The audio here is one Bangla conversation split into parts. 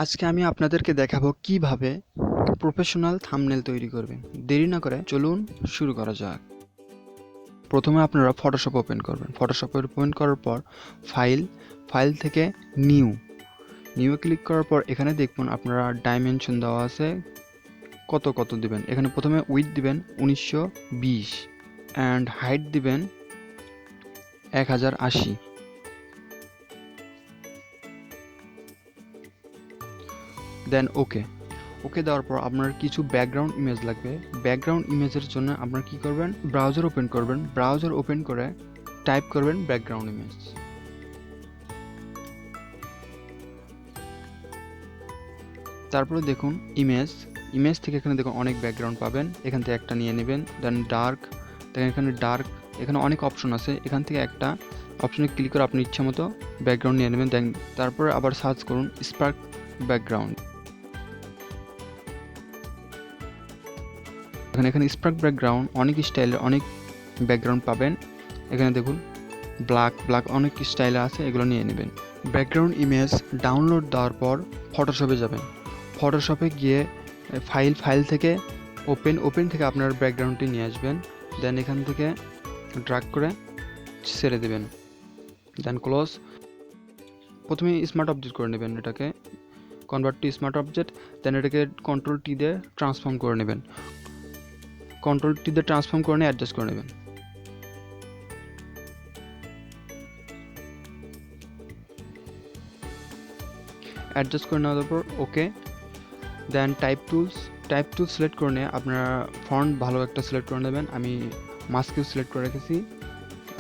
আজকে আমি আপনাদেরকে দেখাবো কিভাবে প্রফেশনাল থাম্বনেল তৈরি করবেন। দেরি না করে চলুন শুরু করা যাক। প্রথমে আপনারা ফটোশপ ওপেন করবেন। ফটোশপ ওপেন করার পর ফাইল থেকে নিউ ক্লিক করার পর এখানে দেখুন আপনারা ডাইমেনশন দেওয়া আছে, কত দিবেন। এখানে প্রথমে উইডথ দিবেন 1920 অ্যান্ড হাইট দিবেন 1080। দেন ওকে দেওয়ার পর আপনার কিছু ব্যাকগ্রাউন্ড ইমেজ লাগবে। ব্যাকগ্রাউন্ড ইমেজের জন্য আপনারা কি করবেন, ব্রাউজার ওপেন করবেন। ব্রাউজার ওপেন করে টাইপ করবেন ব্যাকগ্রাউন্ড ইমেজ। তারপরে দেখুন ইমেজ থেকে এখানে দেখুন অনেক ব্যাকগ্রাউন্ড পাবেন। এখান থেকে একটা নিয়ে নেবেন। দেন ডার্ক, এখানে অনেক অপশন আছে। এখান থেকে একটা অপশনে ক্লিক করে আপনি ইচ্ছা মতো ব্যাকগ্রাউন্ড নিয়ে নেবেন। দেন তারপরে আবার সার্চ করুন স্পার্ক ব্যাকগ্রাউন্ড। এখানে স্পার্ক ব্যাকগ্রাউন্ড অনেক স্টাইলের অনেক ব্যাকগ্রাউন্ড পাবেন। এখানে দেখুন ব্ল্যাক অনেক স্টাইলে আছে, এগুলো নিয়ে নেবেন। ব্যাকগ্রাউন্ড ইমেজ ডাউনলোড দেওয়ার পর ফটোশপে যাবেন। ফটোশপে গিয়ে ফাইল থেকে ওপেন থেকে আপনার ব্যাকগ্রাউন্ডটি নিয়ে আসবেন। দেন এখান থেকে ড্র্যাগ করে ছেড়ে দেবেন। দেন ক্লোজ। প্রথমে স্মার্ট অবজেক্ট করে নেবেন, এটাকে কনভার্ট টু স্মার্ট অবজেক্ট। দেন এটাকে কন্ট্রোল টি দিয়ে ট্রান্সফর্ম করে নেবেন। কন্ট্রোল টি দিয়ে ট্রান্সফর্ম করে নিয়ে অ্যাডজাস্ট করে নেবেন। অ্যাডজাস্ট করে নেওয়ার পর ওকে। দেন টাইপ টুলস সিলেক্ট করে নিয়ে আপনারা ফন্ট ভালো একটা সিলেক্ট করে নেবেন। আমি মাস্কিউ সিলেক্ট করে রেখেছি,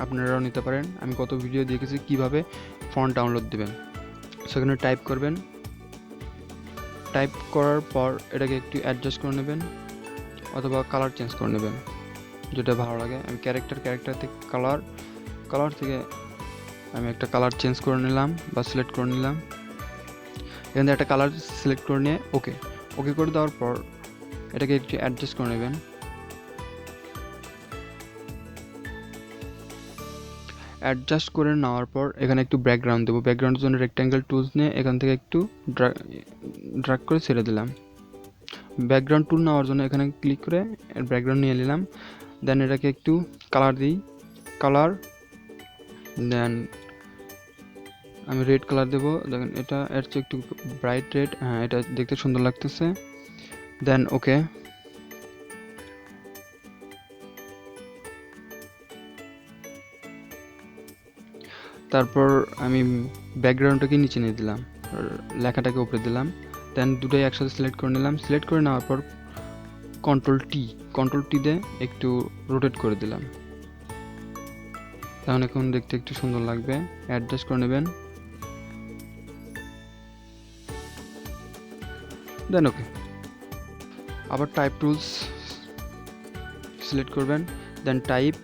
আপনারাও নিতে পারেন। আমি কত ভিডিও দেখেছি কিভাবে ফন্ট ডাউনলোড দেবেন। সেখানে টাইপ করবেন। টাইপ করার পর এটাকে একটু অ্যাডজাস্ট করে নেবেন অথবা কালার চেঞ্জ করে নেবেন, যেটা ভালো লাগে। আমি ক্যারেক্টার থেকে কালার থেকে আমি একটা কালার চেঞ্জ করে নিলাম বা সিলেক্ট করে নিলাম। এখান থেকে একটা কালার সিলেক্ট করে নিয়ে ওকে করে দেওয়ার পর এটাকে একটু অ্যাডজাস্ট করে নেবেন। অ্যাডজাস্ট করে নেওয়ার পর এখানে একটু ব্যাকগ্রাউন্ড দেবো। ব্যাকগ্রাউন্ডের জন্য রেক্ট্যাঙ্গেল টুলস নিয়ে এখান থেকে একটু ড্র্যাগ করে ছেড়ে দিলাম। ব্যাকগ্রাউন্ড টুল নেওয়ার জন্য এখানে ক্লিক করে ব্যাকগ্রাউন্ড নিয়ে নিলাম। দেন এটাকে একটু কালার দিই, দেন আমি রেড কালার দেবো। দেখেন এটা এর চেয়ে একটু ব্রাইট রেড, হ্যাঁ এটা দেখতে সুন্দর লাগতেছে। দেন ওকে। তারপর আমি ব্যাকগ্রাউন্ডটাকে নিচে নিয়ে দিলাম, লেখাটাকে উপরে দিলাম। দেন দুটোই একসাথে সিলেক্ট করে নিলাম। সিলেক্ট করে নেওয়ার পর কন্ট্রোল টি দিয়ে একটু রোটেট করে দিলাম। তখন এখন দেখতে একটু সুন্দর লাগবে। অ্যাডজাস্ট করে নেবেন। দেন ওকে। আবার টাইপ টুলস সিলেক্ট করবেন। দেন টাইপ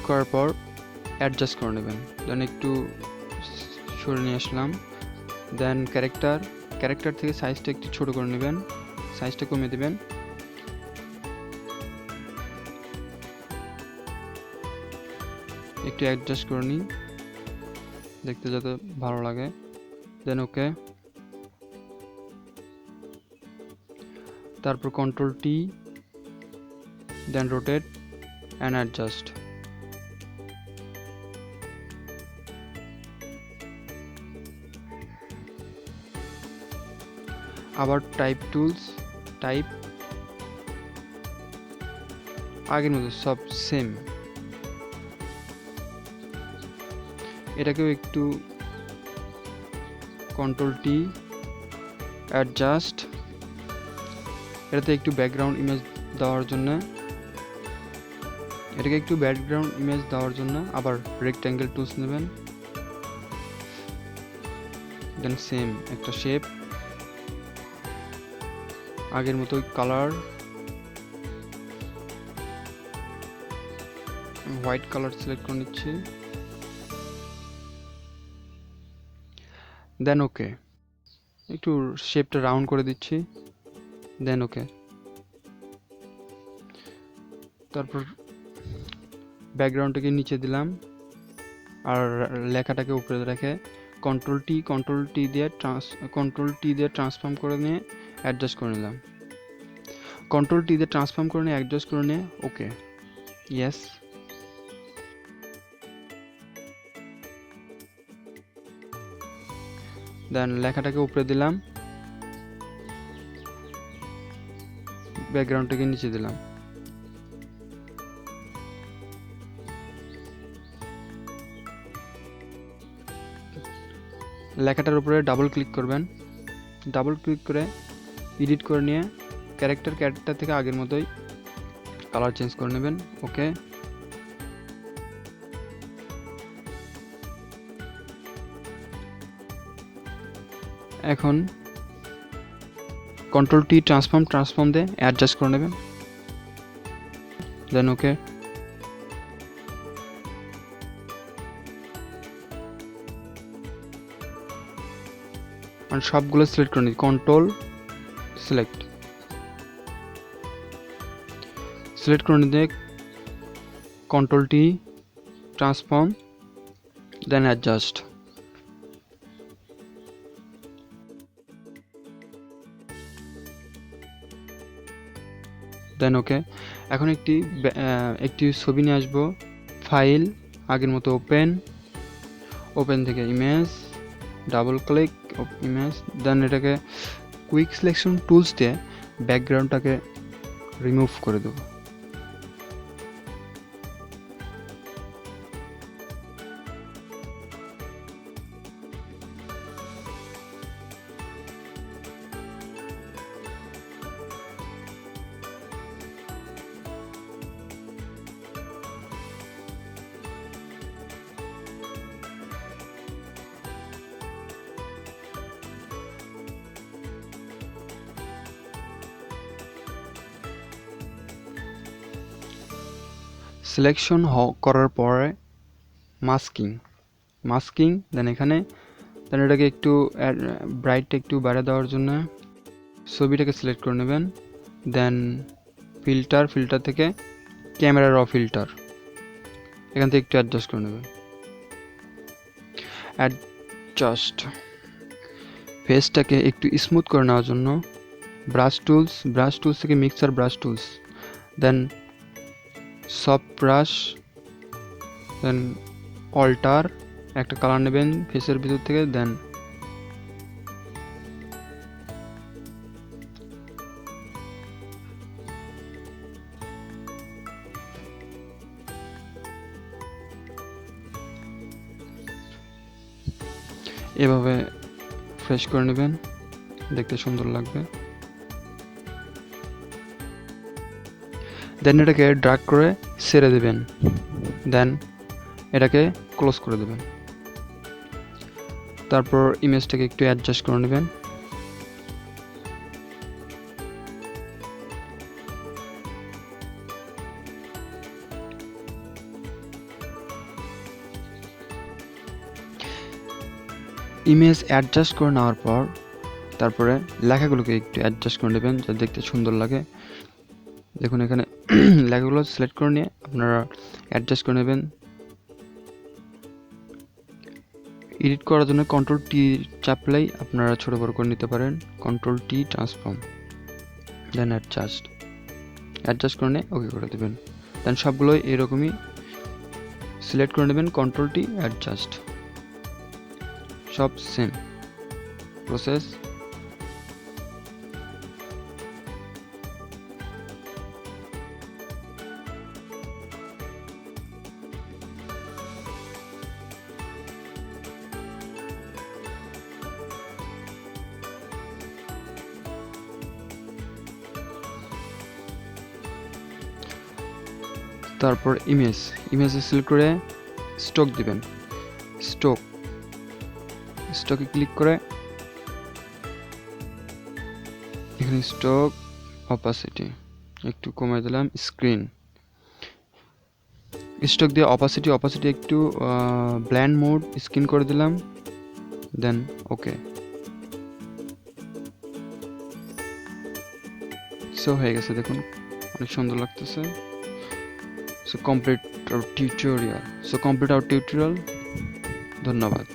করার পর অ্যাডজাস্ট করে নেবেন। দেন একটু সরে নিয়ে আসলাম। দেন ক্যারেক্টার থেকে সাইজটা একটু ছোট করে নেবেন, সাইজটা কমিয়ে দেবেন। একটু অ্যাডজাস্ট করে নিই দেখতে যাতে ভালো লাগে। Then okay. তারপর control T, then rotate and adjust. আবার টাইপ টুলস, আগের মতো সব সেম। এটাকেও একটু কন্ট্রোল টি, অ্যাডজাস্ট। এটাতে একটু ব্যাকগ্রাউন্ড ইমেজ দেওয়ার জন্য আবার রেক্ট্যাঙ্গেল টুলস নেবেন। দেন সেম একটা শেপ, আগের মতো কালার, হোয়াইট কালার সিলেক্ট করে নিচ্ছি। দেন ওকে। একটু শেপটা রাউন্ড করে দিচ্ছি। দেন ওকে। তারপর ব্যাকগ্রাউন্ডটাকে নিচে দিলাম আর লেখাটাকে উপরে রেখে কন্ট্রোল টি দিয়ে ট্রান্সফর্ম করে নিয়ে অ্যাডজাস্ট করে নিলাম। কন্ট্রোল টি দিয়ে ট্রান্সফর্ম করে নিয়ে অ্যাডজাস্ট করে নিয়ে ওকে, ইয়েস। দেন লেখাটাকে উপরে দিলাম, ব্যাকগ্রাউন্ডটাকে নিচে দিলাম। লেখাটার উপরে ডাবল ক্লিক করবেন, ডাবল ক্লিক করে এডিট করে নিয়ে ক্যারেক্টার থেকে আগের মতোই কালার চেঞ্জ করে নেবেন। ওকে, এখন কন্ট্রোল টি ট্রান্সফর্ম দিয়ে অ্যাডজাস্ট করে নেবেন। দেন ওকে, আর সবগুলো সিলেক্ট করে নিই, কন্ট্রোল সিলেক্ট করে নিতে কন্ট্রোল টি ট্রান্সফর্ম দেন অ্যাডজাস্ট। দেন ওকে, এখন একটি ছবি নিয়ে আসবো। ফাইল, আগের মতো ওপেন থেকে ইমেজ, ডাবল ক্লিক ইমেজ, দেন এটাকে কুইক সিলেকশন টুলস দিয়ে ব্যাকগ্রাউন্ডটাকে রিমুভ করে দেবো। সিলেকশন করার পরে মাস্কিং দেন এটাকে একটু ব্রাইটটা একটু বাড়িয়ে দেওয়ার জন্য ছবিটাকে সিলেক্ট করে নেবেন। দেন ফিল্টার থেকে ক্যামেরা র ফিল্টার, এখান থেকে একটু অ্যাডজাস্ট করে নেবেন। ফেসটাকে একটু স্মুথ করে নেওয়ার জন্য ব্রাশ টুলস থেকে মিক্সার ব্রাশ টুলস, দেন সফট ব্রাশ, দেন অল্টার, একটা কালার নেবেন ফেসের ভিতর থেকে, দেন এভাবে ফ্রেশ করে নেবেন, দেখতে সুন্দর লাগবে। দেন এটাকে ড্র্যাগ করে ছেড়ে দেবেন, দেন এটাকে ক্লোজ করে দেবেন। তারপর ইমেজটাকে একটু অ্যাডজাস্ট করে নেবেন। ইমেজ অ্যাডজাস্ট করে নেওয়ার পর তারপরে লেখাগুলোকে একটু অ্যাডজাস্ট করে নেবেন যাতে দেখতে সুন্দর লাগে। দেখুন এখানে লেখাগুলো সিলেক্ট করে নিয়ে আপনারা অ্যাডজাস্ট করে নেবেন। এডিট করার জন্য কন্ট্রোল টি চাপলেই আপনারা ছোট বড় করে নিতে পারেন। কন্ট্রোল টি ট্রান্সফর্ম দেন অ্যাডজাস্ট করে নিয়ে ওকে করে দেবেন। দেন সবগুলোই এরকমই সিলেক্ট করে নেবেন, কন্ট্রোল টি অ্যাডজাস্ট, সব সেম প্রসেস। তারপর ইমেজে সিলেক্ট করে স্টক দিবেন। স্টকে ক্লিক করে এখানে স্টক অপাসিটি একটু কমাই দিলাম, স্টক দিয়ে অপাসিটি একটু ব্ল্যান্ড মোড স্ক্রিন করে দিলাম, দেন ওকে। সো হয়ে গেছে, দেখুন অনেক সুন্দর লাগতেছে। সো কমপ্লিট আওয়ার টিউটোরিয়াল ধন্যবাদ।